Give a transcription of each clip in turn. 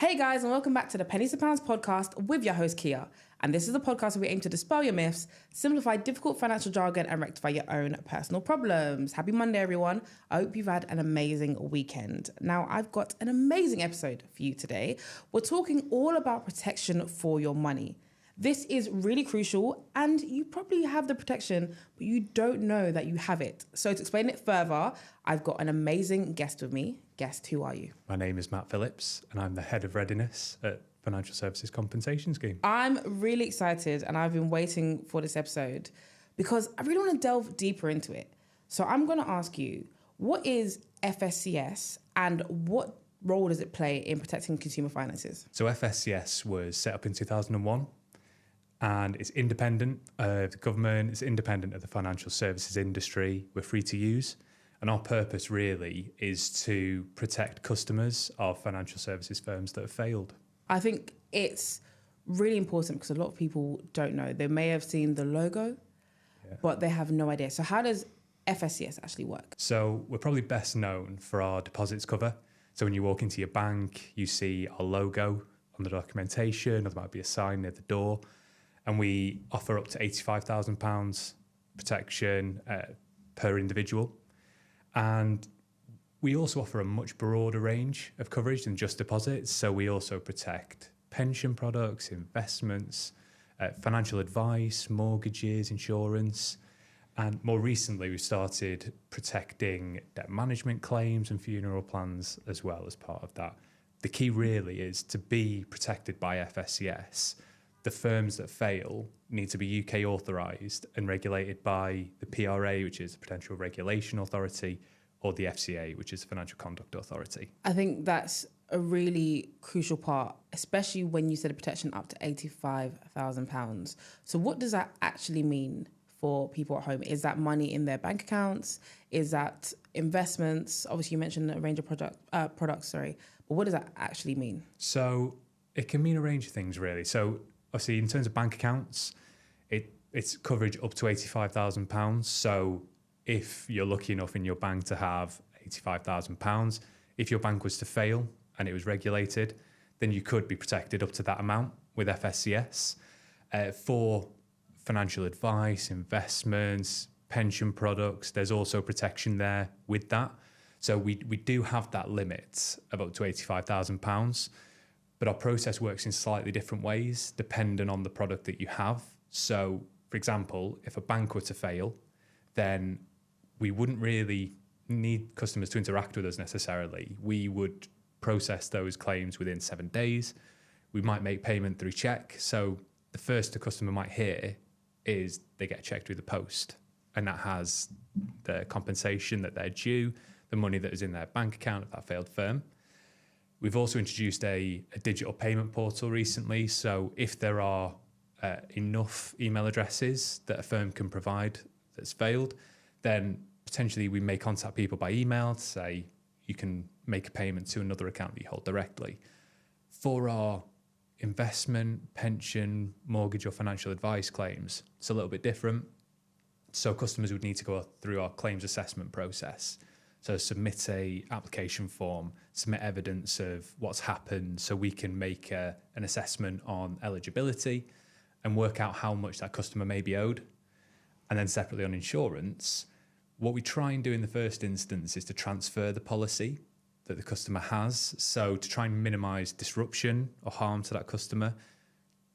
Hey guys, and welcome back to the Pennies to Pounds podcast with your host Kia. And this is a podcast where we aim to dispel your myths, simplify difficult financial jargon, and rectify your own personal problems. Happy Monday, everyone. I hope you've had an amazing weekend. Now, I've got an amazing episode for you today. We're talking all about protection for your money. This is really crucial, and you probably have the protection, but you don't know that you have it. So to explain it further, I've got an amazing guest with me. Guest, who are you? My name is Matt Phillips, and I'm the head of Readiness at Financial Services Compensation Scheme. I'm really excited, and I've been waiting for this episode because I really want to delve deeper into it. So I'm going to ask you, what is FSCS and what role does it play in protecting consumer finances? So FSCS was set up in 2001, and it's independent of the government, it's independent of the financial services industry. We're free to use. And our purpose really is to protect customers of financial services firms that have failed. I think it's really important because a lot of people don't know. They may have seen the logo, but they have no idea. So how does FSCS actually work? So we're probably best known for our deposits cover. So when you walk into your bank, you see our logo on the documentation, or there might be a sign near the door. And we offer up to £85,000 protection per individual. And we also offer a much broader range of coverage than just deposits. So we also protect pension products, investments, financial advice, mortgages, insurance. And more recently, we started protecting debt management claims and funeral plans as well as part of that. The key really is to be protected by FSCS. The firms that fail need to be UK authorised and regulated by the PRA, which is the Prudential Regulation Authority, or the FCA, which is the Financial Conduct Authority. I think that's a really crucial part, especially when you said a protection up to £85,000. So what does that actually mean for people at home? Is that money in their bank accounts? Is that investments? Obviously, you mentioned a range of products, but what does that actually mean? So it can mean a range of things, really. So obviously, in terms of bank accounts, it's coverage up to £85,000. So if you're lucky enough in your bank to have £85,000, if your bank was to fail and it was regulated, then you could be protected up to that amount with FSCS. For financial advice, investments, pension products, there's also protection there with that. So we do have that limit of up to £85,000. But our process works in slightly different ways depending on the product that you have. So, for example, if a bank were to fail, then we wouldn't really need customers to interact with us necessarily. We would process those claims within 7 days. We might make payment through cheque. So the first a customer might hear is they get a cheque through the post, and that has the compensation that they're due, the money that is in their bank account of that failed firm. We've also introduced a digital payment portal recently. So if there are enough email addresses that a firm can provide that's failed, then potentially we may contact people by email to say you can make a payment to another account that you hold directly. For our investment, pension, mortgage or financial advice claims, it's a little bit different. So customers would need to go through our claims assessment process. So submit a application form, submit evidence of what's happened so we can make an assessment on eligibility and work out how much that customer may be owed. And then separately on insurance, what we try and do in the first instance is to transfer the policy that the customer has. So to try and minimise disruption or harm to that customer,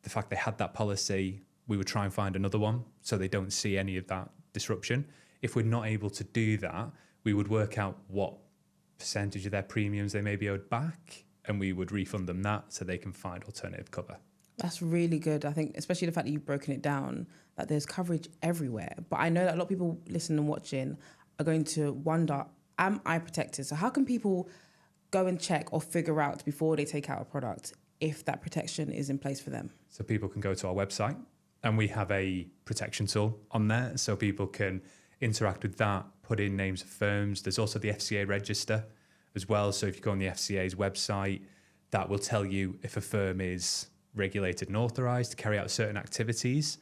the fact they had that policy, we would try and find another one so they don't see any of that disruption. If we're not able to do that, we would work out what percentage of their premiums they may be owed back, and we would refund them that so they can find alternative cover. That's really good. I think especially the fact that you've broken it down, that there's coverage everywhere. But I know that a lot of people listening and watching are going to wonder, am I protected? So how can people go and check or figure out before they take out a product if that protection is in place for them? So people can go to our website and we have a protection tool on there so people can interact with that, put in names of firms. There's also the FCA register as well. So if you go on the FCA's website, that will tell you if a firm is regulated and authorised to carry out certain activities.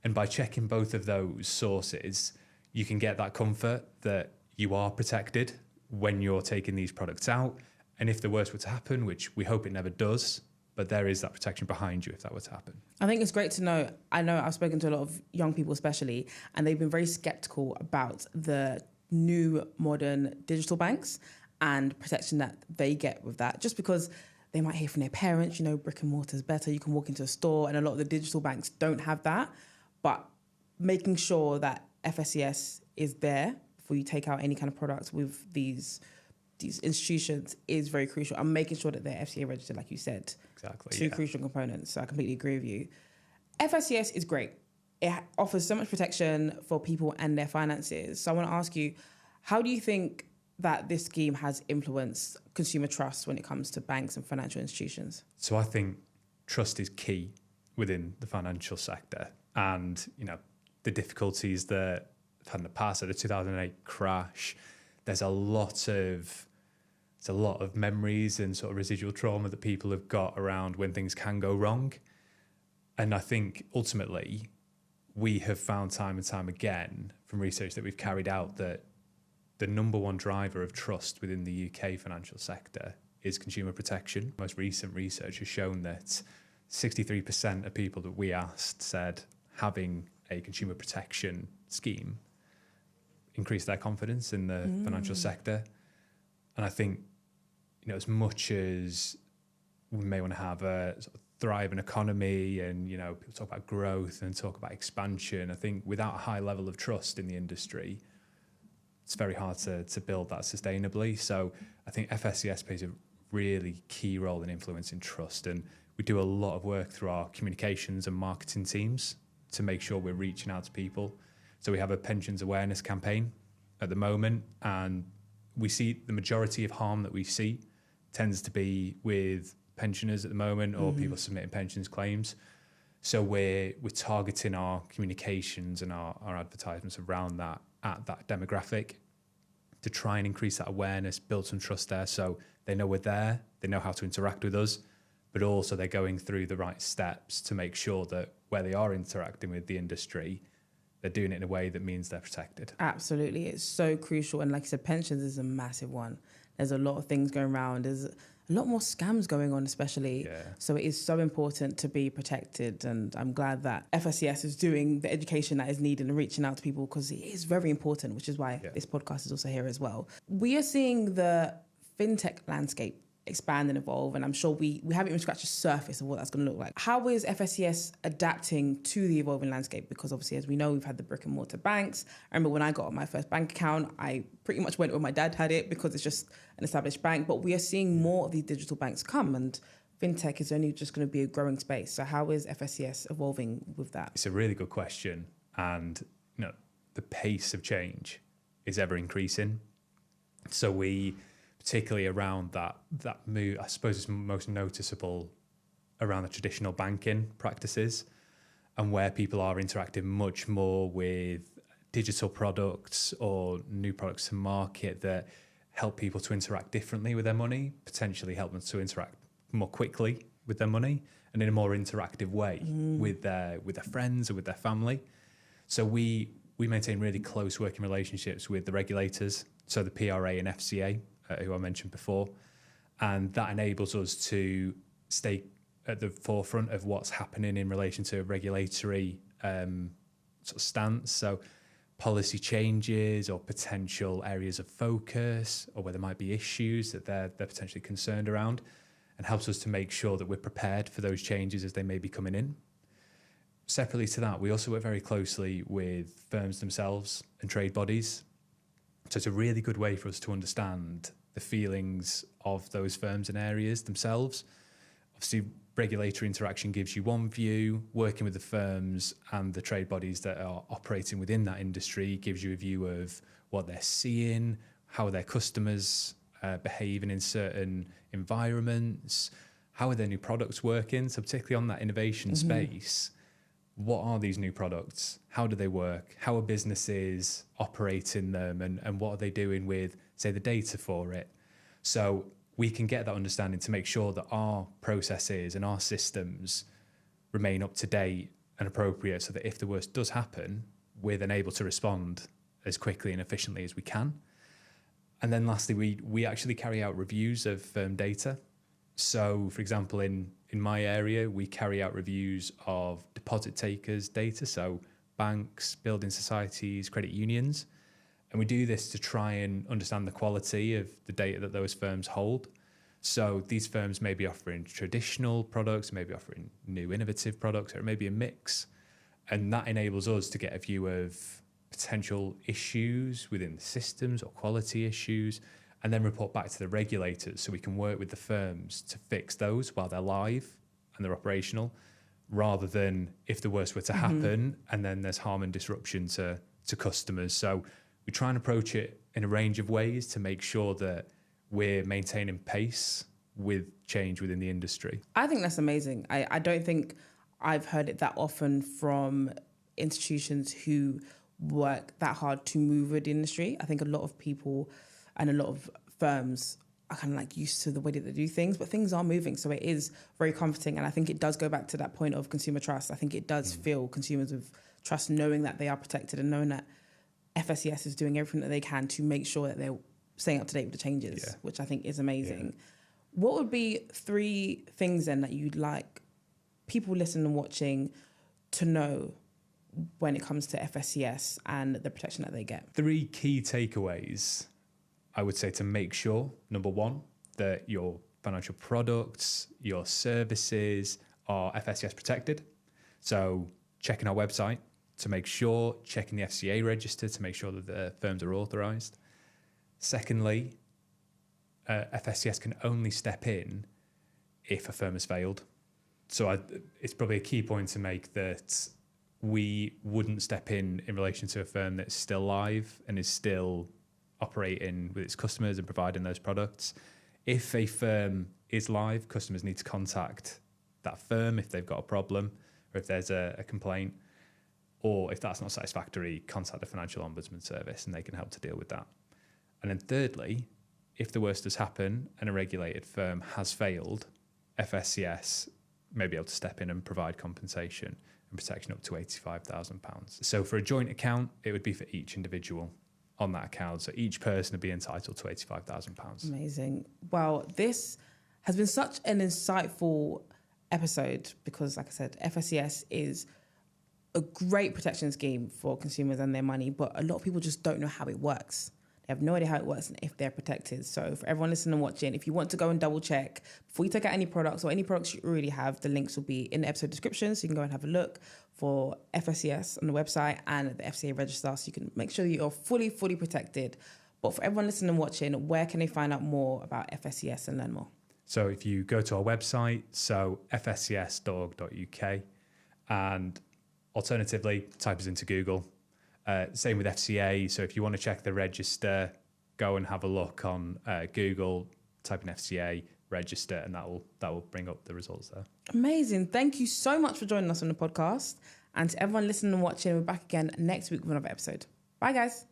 And by checking both of those sources, you can get that comfort that you are protected when you're taking these products out And if the worst were to happen, which we hope it never does, but there is that protection behind you if that were to happen. I think it's great to know. I know I've spoken to a lot of young people especially, and they've been very skeptical about the new modern digital banks and protection that they get with that, just because they might hear from their parents, you know, brick and mortar is better. You can walk into a store, and a lot of the digital banks don't have that. But making sure that FSCS is there before you take out any kind of products with these institutions is very crucial. And making sure that they're FCA registered, like you said. Exactly. Two crucial components. So I completely agree with you. FSCS is great. It offers so much protection for people and their finances. So I want to ask you, how do you think that this scheme has influenced consumer trust when it comes to banks and financial institutions? So I think trust is key within the financial sector. And, you know, the difficulties that we've had in the past, so the 2008 crash, there's a lot of memories and sort of residual trauma that people have got around when things can go wrong. And I think ultimately we have found time and time again from research that we've carried out that the number one driver of trust within the UK financial sector is consumer protection. Most recent research has shown that 63% of people that we asked said having a consumer protection scheme increased their confidence in the financial sector. And I think, you know, as much as we may want to have a sort of thriving economy and, you know, people talk about growth and talk about expansion, I think without a high level of trust in the industry, it's very hard to build that sustainably. So I think FSCS plays a really key role in influencing trust. And we do a lot of work through our communications and marketing teams to make sure we're reaching out to people. So we have a pensions awareness campaign at the moment, and we see the majority of harm that we see tends to be with pensioners at the moment or people submitting pensions claims. So we're targeting our communications and our advertisements around that at that demographic to try and increase that awareness, build some trust there so they know we're there, they know how to interact with us, but also they're going through the right steps to make sure that where they are interacting with the industry, they're doing it in a way that means they're protected. Absolutely. It's so crucial. And like I said, pensions is a massive one. There's a lot of things going around. There's a lot more scams going on, especially. Yeah. So it is so important to be protected. And I'm glad that FSCS is doing the education that is needed and reaching out to people, because it is very important, which is why this podcast is also here as well. We are seeing the fintech landscape expand and evolve, and I'm sure we haven't even scratched the surface of what that's going to look like. How is FSCS adapting to the evolving landscape? Because obviously, as we know, we've had the brick and mortar banks. I remember when I got my first bank account, I pretty much went where my dad had it because it's just an established bank. But we are seeing more of these digital banks come, and fintech is only just going to be a growing space. So how is FSCS evolving with that? It's a really good question, and you know, the pace of change is ever increasing. So we, particularly around that move, I suppose it's most noticeable around the traditional banking practices and where people are interacting much more with digital products or new products to market that help people to interact differently with their money, potentially help them to interact more quickly with their money and in a more interactive way with their friends or with their family. So we maintain really close working relationships with the regulators, so the PRA and FCA, who I mentioned before, and that enables us to stay at the forefront of what's happening in relation to regulatory sort of stance. So policy changes or potential areas of focus, or where there might be issues that they're potentially concerned around, and helps us to make sure that we're prepared for those changes as they may be coming in. Separately to that, we also work very closely with firms themselves and trade bodies. So it's a really good way for us to understand the feelings of those firms and areas themselves. Obviously, regulatory interaction gives you one view. Working with the firms and the trade bodies that are operating within that industry gives you a view of what they're seeing, how are their customers behaving in certain environments, how are their new products working. So particularly on that innovation space, what are these new products? How do they work? How are businesses operating them? And what are they doing with, say, the data for it? So we can get that understanding to make sure that our processes and our systems remain up to date and appropriate, so that if the worst does happen, we're then able to respond as quickly and efficiently as we can. And then lastly, we actually carry out reviews of firm data. So, for example, in my area, we carry out reviews of deposit takers' data, so banks, building societies, credit unions. And we do this to try and understand the quality of the data that those firms hold. So these firms may be offering traditional products, maybe offering new innovative products, or it may be a mix. And that enables us to get a view of potential issues within the systems or quality issues, and then report back to the regulators so we can work with the firms to fix those while they're live and they're operational, rather than if the worst were to happen and then there's harm and disruption to customers. So we try and approach it in a range of ways to make sure that we're maintaining pace with change within the industry. I think that's amazing. I don't think I've heard it that often from institutions who work that hard to move with the industry. I think a lot of people and a lot of firms are kind of like used to the way that they do things, but things are moving. So it is very comforting. And I think it does go back to that point of consumer trust. I think it does fill consumers with trust, knowing that they are protected and knowing that FSCS is doing everything that they can to make sure that they're staying up to date with the changes, which I think is amazing. Yeah. What would be 3 things then that you'd like people listening and watching to know when it comes to FSCS and the protection that they get? 3 key takeaways, I would say, to make sure, number 1, that your financial products, your services are FSCS protected. So checking our website to make sure, checking the FCA register to make sure that the firms are authorised. Secondly, FSCS can only step in if a firm has failed. So it's probably a key point to make that we wouldn't step in relation to a firm that's still live and is still operating with its customers and providing those products. If a firm is live, customers need to contact that firm if they've got a problem or if there's a complaint, or if that's not satisfactory, contact the Financial Ombudsman Service and they can help to deal with that. And then thirdly, if the worst has happened and a regulated firm has failed, FSCS may be able to step in and provide compensation and protection up to £85,000. So for a joint account, it would be for each individual on that account. So each person would be entitled to £85,000. Amazing. Well, this has been such an insightful episode because, like I said, FSCS is a great protection scheme for consumers and their money, but a lot of people just don't know how it works. They have no idea how it works and if they're protected. So for everyone listening and watching, if you want to go and double check before you take out any products or any products you already have, the links will be in the episode description. So you can go and have a look for FSCS on the website and the FCA register so you can make sure that you're fully protected. But for everyone listening and watching, where can they find out more about FSCS and learn more? So if you go to our website, so fscs.org.uk, and alternatively, type us into Google. Same with FCA. So if you want to check the register, go and have a look on Google, type in FCA, register, and that will bring up the results there. Amazing. Thank you so much for joining us on the podcast. And to everyone listening and watching, we're back again next week with another episode. Bye, guys.